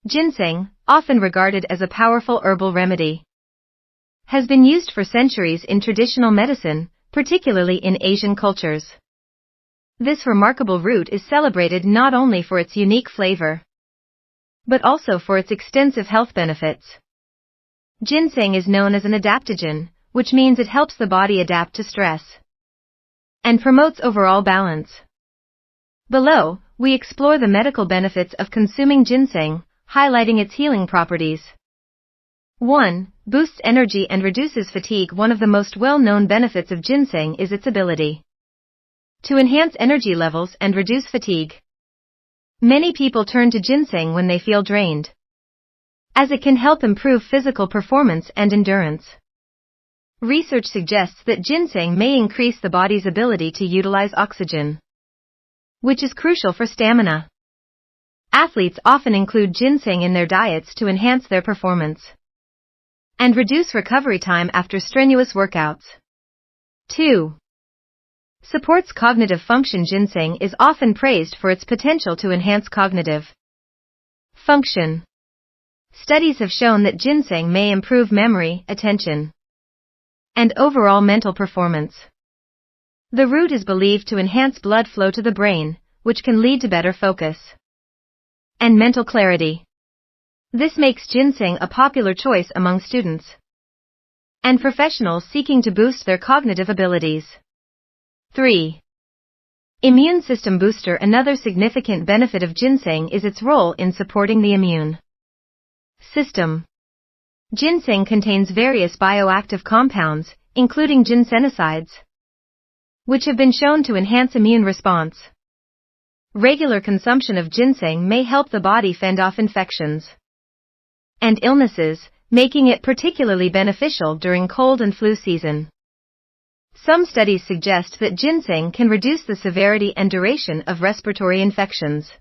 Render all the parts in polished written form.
Ginseng, often regarded as a powerful herbal remedy, has been used for centuries in traditional medicine, particularly in Asian cultures. This remarkable root is celebrated not only for its unique flavor, but also for its extensive health benefits. Ginseng is known as an adaptogen, which means it helps the body adapt to stress and promotes overall balance. Below, we explore the medical benefits of consuming ginseng, highlighting its healing properties. 1. Boosts energy and reduces fatigue. One of the most well-known benefits of ginseng is its ability to enhance energy levels and reduce fatigue. Many people turn to ginseng when they feel drained, as it can help improve physical performance and endurance. Research suggests that ginseng may increase the body's ability to utilize oxygen, which is crucial for stamina. Athletes often include ginseng in their diets to enhance their performance and reduce recovery time after strenuous workouts. 2. Supports cognitive function. Ginseng is often praised for its potential to enhance cognitive function. Studies have shown that ginseng may improve memory, attention, and overall mental performance. The root is believed to enhance blood flow to the brain, which can lead to better focus and mental clarity. This makes ginseng a popular choice among students and professionals seeking to boost their cognitive abilities. 3. Immune system booster. Another significant benefit of ginseng is its role in supporting the immune system. Ginseng contains various bioactive compounds, including ginsenosides, which have been shown to enhance immune response. Regular consumption of ginseng may help the body fend off infections and illnesses, making it particularly beneficial during cold and flu season. Some studies suggest that ginseng can reduce the severity and duration of respiratory infections.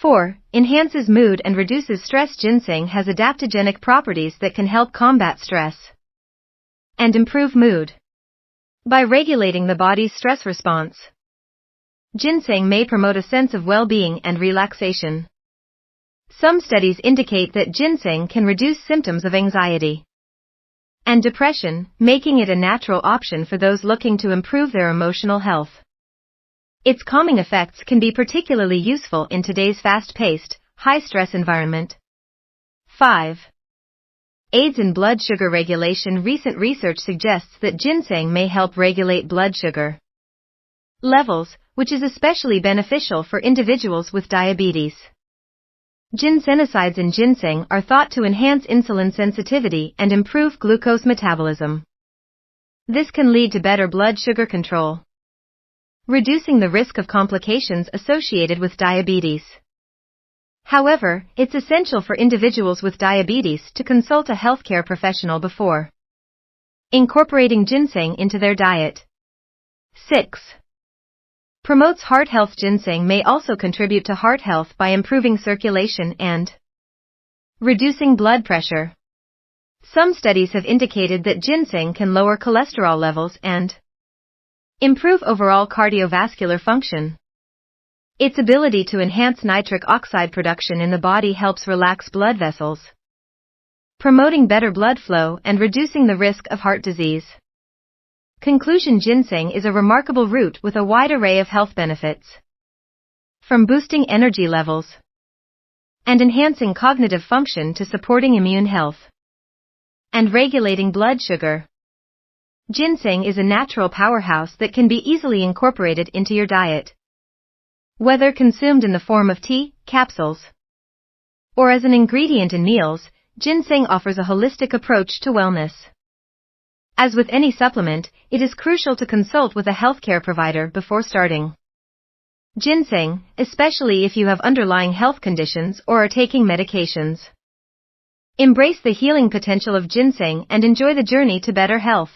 4. Enhances mood and reduces stress. Ginseng has adaptogenic properties that can help combat stress and improve mood by regulating the body's stress response. Ginseng may promote a sense of well-being and relaxation. Some studies indicate that ginseng can reduce symptoms of anxiety and depression, making it a natural option for those looking to improve their emotional health. Its calming effects can be particularly useful in today's fast-paced, high-stress environment. 5. Aids in blood sugar regulation. Recent research suggests that ginseng may help regulate blood sugar levels, which is especially beneficial for individuals with diabetes. Ginsenosides in ginseng are thought to enhance insulin sensitivity and improve glucose metabolism. This can lead to better blood sugar control, reducing the risk of complications associated with diabetes. However, it's essential for individuals with diabetes to consult a healthcare professional before incorporating ginseng into their diet. 6. Promotes heart health. Ginseng may also contribute to heart health by improving circulation and reducing blood pressure. Some studies have indicated that ginseng can lower cholesterol levels and improve overall cardiovascular function. Its ability to enhance nitric oxide production in the body helps relax blood vessels, promoting better blood flow and reducing the risk of heart disease. Conclusion: ginseng is a remarkable root with a wide array of health benefits, from boosting energy levels and enhancing cognitive function to supporting immune health and regulating blood sugar. Ginseng is a natural powerhouse that can be easily incorporated into your diet. Whether consumed in the form of tea, capsules, or as an ingredient in meals, ginseng offers a holistic approach to wellness. As with any supplement, it is crucial to consult with a healthcare provider before starting ginseng, especially if you have underlying health conditions or are taking medications. Embrace the healing potential of ginseng and enjoy the journey to better health.